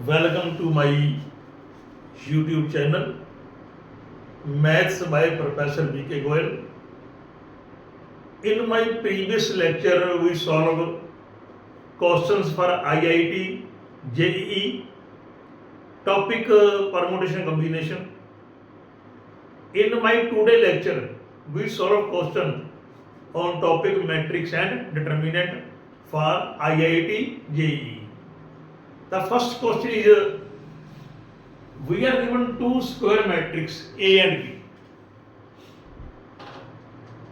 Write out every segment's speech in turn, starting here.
Welcome to my YouTube channel, Maths by Professor B.K. Goyal. In my previous lecture, we solved questions for IIT, JEE, topic permutation combination. In my today lecture, we solve question on topic matrix and determinant for IIT, JEE. The first question is, we are given two square matrix A and B.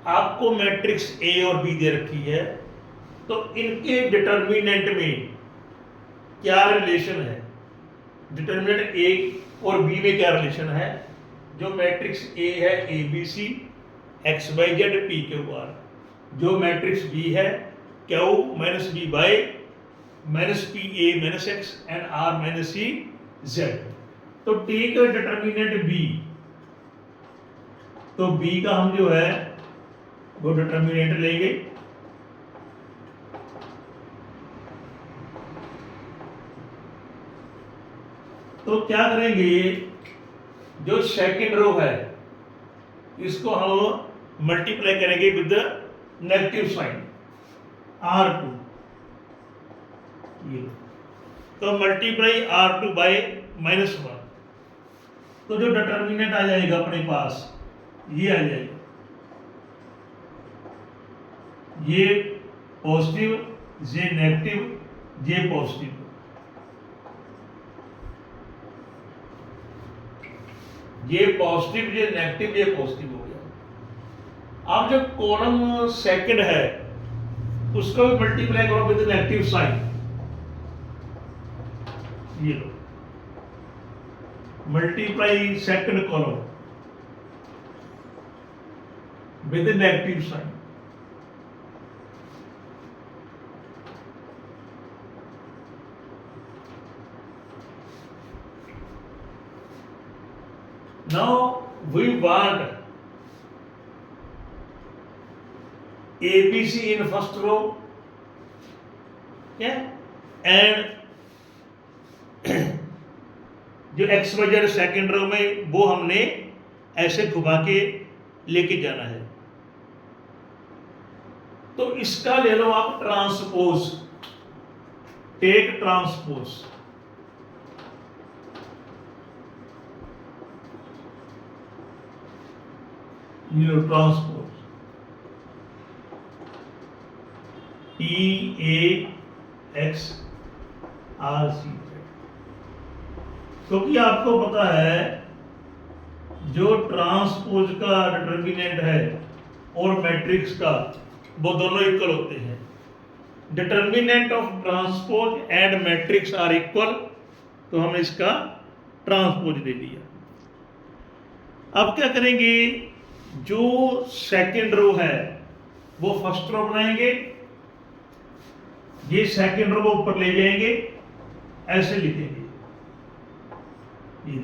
आपको matrix A और B दे रखी है, तो इनके determinant में क्या relation है? Determinant A और B में क्या रिलेशन है? जो मैट्रिक्स A है ABC, XYZ PQR, जो मैट्रिक्स B है Q minus B by minus PA minus X and R minus C Z. तो टेक डिटर्मिनेंट B, तो B का हम जो है वो डिटर्मिनेंट लेंगे. तो क्या करेंगे, जो सेकंड रो है इसको हम मल्टीप्लाई करेंगे विद नेगेटिव साइन R2. ये तो मल्टीप्लाई R2 बाय -1. तो जो डिटर्मिनेंट आ जाएगा अपने पास ये आ जाएगा, ये पॉजिटिव, ये नेगेटिव, ये पॉजिटिव. ये पॉजिटिव, ये नेगेटिव, ये पॉजिटिव हो गया. अब जो कॉलम सेकंड है उसको भी मल्टीप्लाई करो विद नेगेटिव साइन. ये लो, multiply second column with negative sign. Now we want ABC in first row, and जो XYZ सेकेंड रो में वो हमने ऐसे घुमा के लेके जाना है. तो इसका ले लो आप transpose, take transpose. Transpose TAXRC. क्योंकि आपको पता है जो ट्रांसपोज का डिटर्मिनेंट है और मैट्रिक्स का वो दोनों इक्वल होते हैं. Determinant of transpose and matrix are equal, तो हम इसका ट्रांसपोज ले लिया. अब क्या करेंगे, जो सेकंड रो है वो फर्स्ट रो बनाएंगे, ये सेकंड रो को ऊपर ले जाएंगे, ऐसे लिखेंगे. ये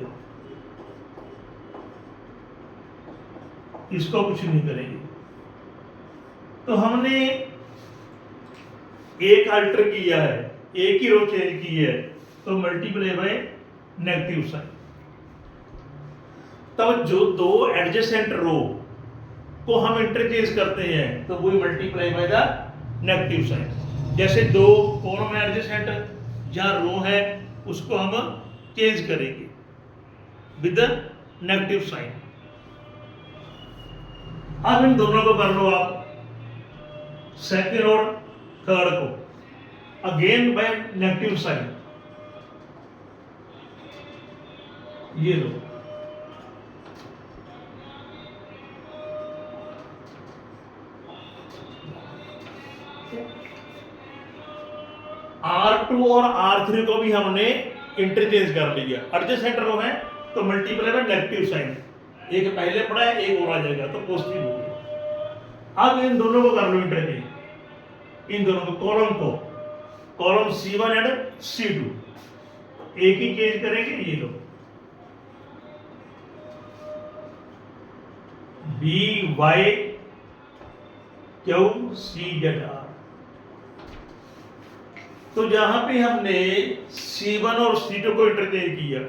इसको कुछ नहीं करेंगे. तो हमने एक अल्टर किया है, एक ही रो चेंज की है, तो मल्टीप्लाई बाय नेगेटिव साइन. तब जो दो एडजेसेंट रो को हम इंटरचेंज करते हैं तो वो multiply by the negative sign. जैसे दो कॉलम एडजेसेंट जहां रो है उसको हम चेंज करेंगे विद नेगेटिव साइन. अब इन दोनों को कर लो आप, सेकेंड और थर्ड को अगेन बाय नेगेटिव साइन. ये लो, R2 और R3 को भी हमने इंटरचेंज कर लिया. एडजेसेंट रो है तो मल्टीप्लाई बाय नेगेटिव साइन. एक पहले पड़ा है, एक और आ जाएगा तो पॉजिटिव हो गया. अब इन दोनों को कर लो इंटरचेंज, इन दोनों को, कॉलम C1 एंड C2 एक ही चेंज करेंगे. ये लो BYQCZR. तो जहां पे हमने C1 और C2 को इंटरचेंज किया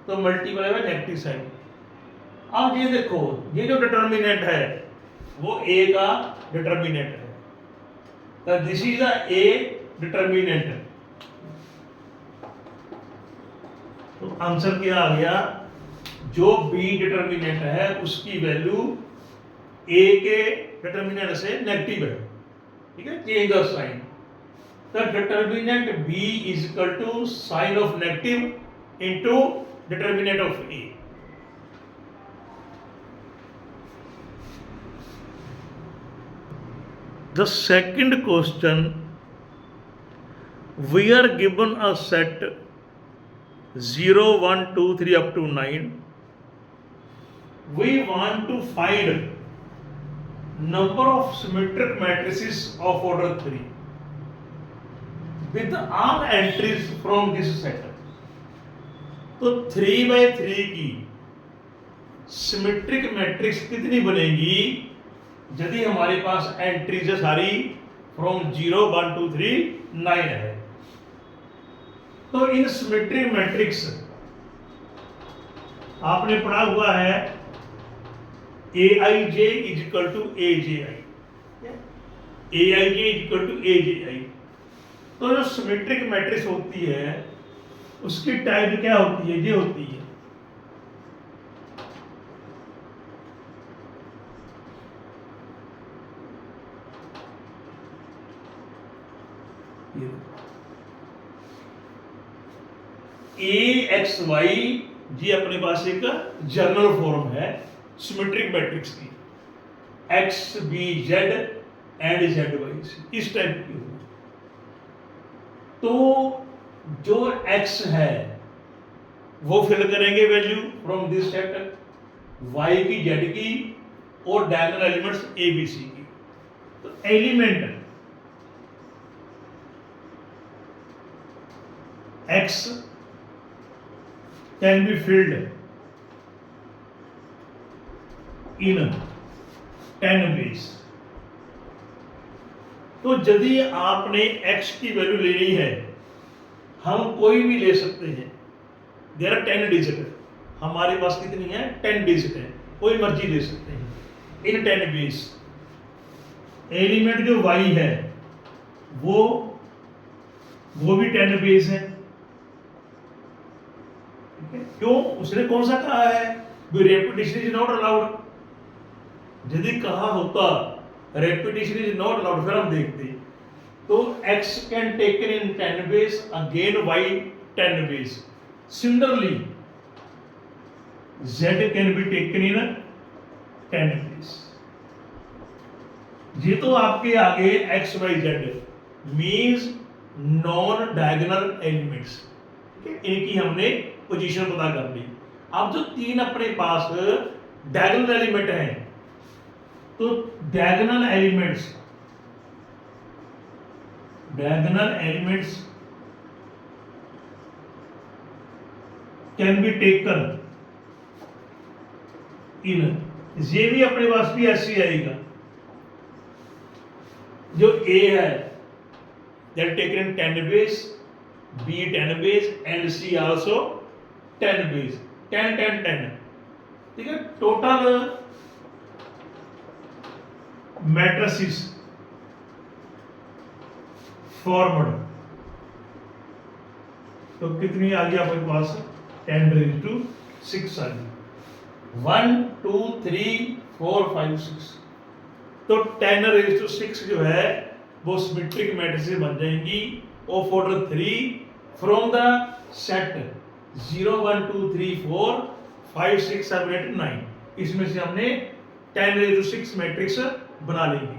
तो मल्टीप्लाई बाय नेगेटिव साइन। अब ये देखो, ये जो डिटर्मिनेंट है वो A का डिटर्मिनेंट है, तो this is the A determinant. तो आंसर क्या आ गया, जो B डिटर्मिनेंट है उसकी वैल्यू A के डिटर्मिनेंट से नेगेटिव है, ठीक है, change the sign. The determinant B is equal to sign of negative into determinant of A. The second question, we are given a set 0, 1, 2, 3 up to 9. We want to find number of symmetric matrices of order 3. with all entries from this set। तो 3/3 की symmetric matrix कितनी बनेगी यदि हमारे पास entries है सारी from 0, 1, 2, 3, 9 है। तो इन सिमेट्रिक मैट्रिक्स आपने पढ़ा हुआ है AIJ is equal to AJI, AIJ is equal to AJI। तो जो सिमेट्रिक मैट्रिक्स होती है उसकी टाइप क्या होती है, ये होती है AXY, जी अपने पास एक जनरल फॉर्म है सिमेट्रिक मैट्रिक्स की, XBZ एंड ZY इस टाइप की होगी। तो जो x है वो फिल करेंगे value from this set, y की z की और diagonal elements a b c की। तो element x can be filled in 10 base. तो यदि आपने x की वैल्यू लेनी है, हम कोई भी ले सकते हैं, देयर आर 10 डिजिट, हमारे पास कितनी है 10 डिजिट है, कोई मर्जी ले सकते हैं इन 10 बेस। एलिमेंट जो y है वो भी 10 बेस है, क्यों, उसने कौन सा कहा है, रेपिटेशन इज नॉट अलाउड। यदि कहा होता रेपिटेशन इज नॉट अलाउड फिर हम देखते। तो x can taken in 10 base, again y 10 base. Similarly z can be taken in 10 base. ये तो आपके आगे x y z means non diagonal elements, इनकी हमने पोजीशन पता कर ली। अब जो तीन अपने पास डायगोनल एलिमेंट हैं, तो diagonal elements can be taken in, ये भी अपने पास भी ऐसे आएगा। जो A है that taken in 10 base, B 10 base and C also 10 base, 10 10 10, ठीक है। टोटल मैट्रिसेस फॉर्मड तो कितनी आ गई आपके पास 10⁻⁶ आ गई, 1 2 3 4 5 6। तो 10⁻⁶ जो है वो सिमेट्रिक मैट्रिसेस बन जाएंगी of order 3 from the set 0 1 2 3 4 5 6 7 8 9। इसमें से हमने 10⁻⁶ मैट्रिक्स बना लेंगे।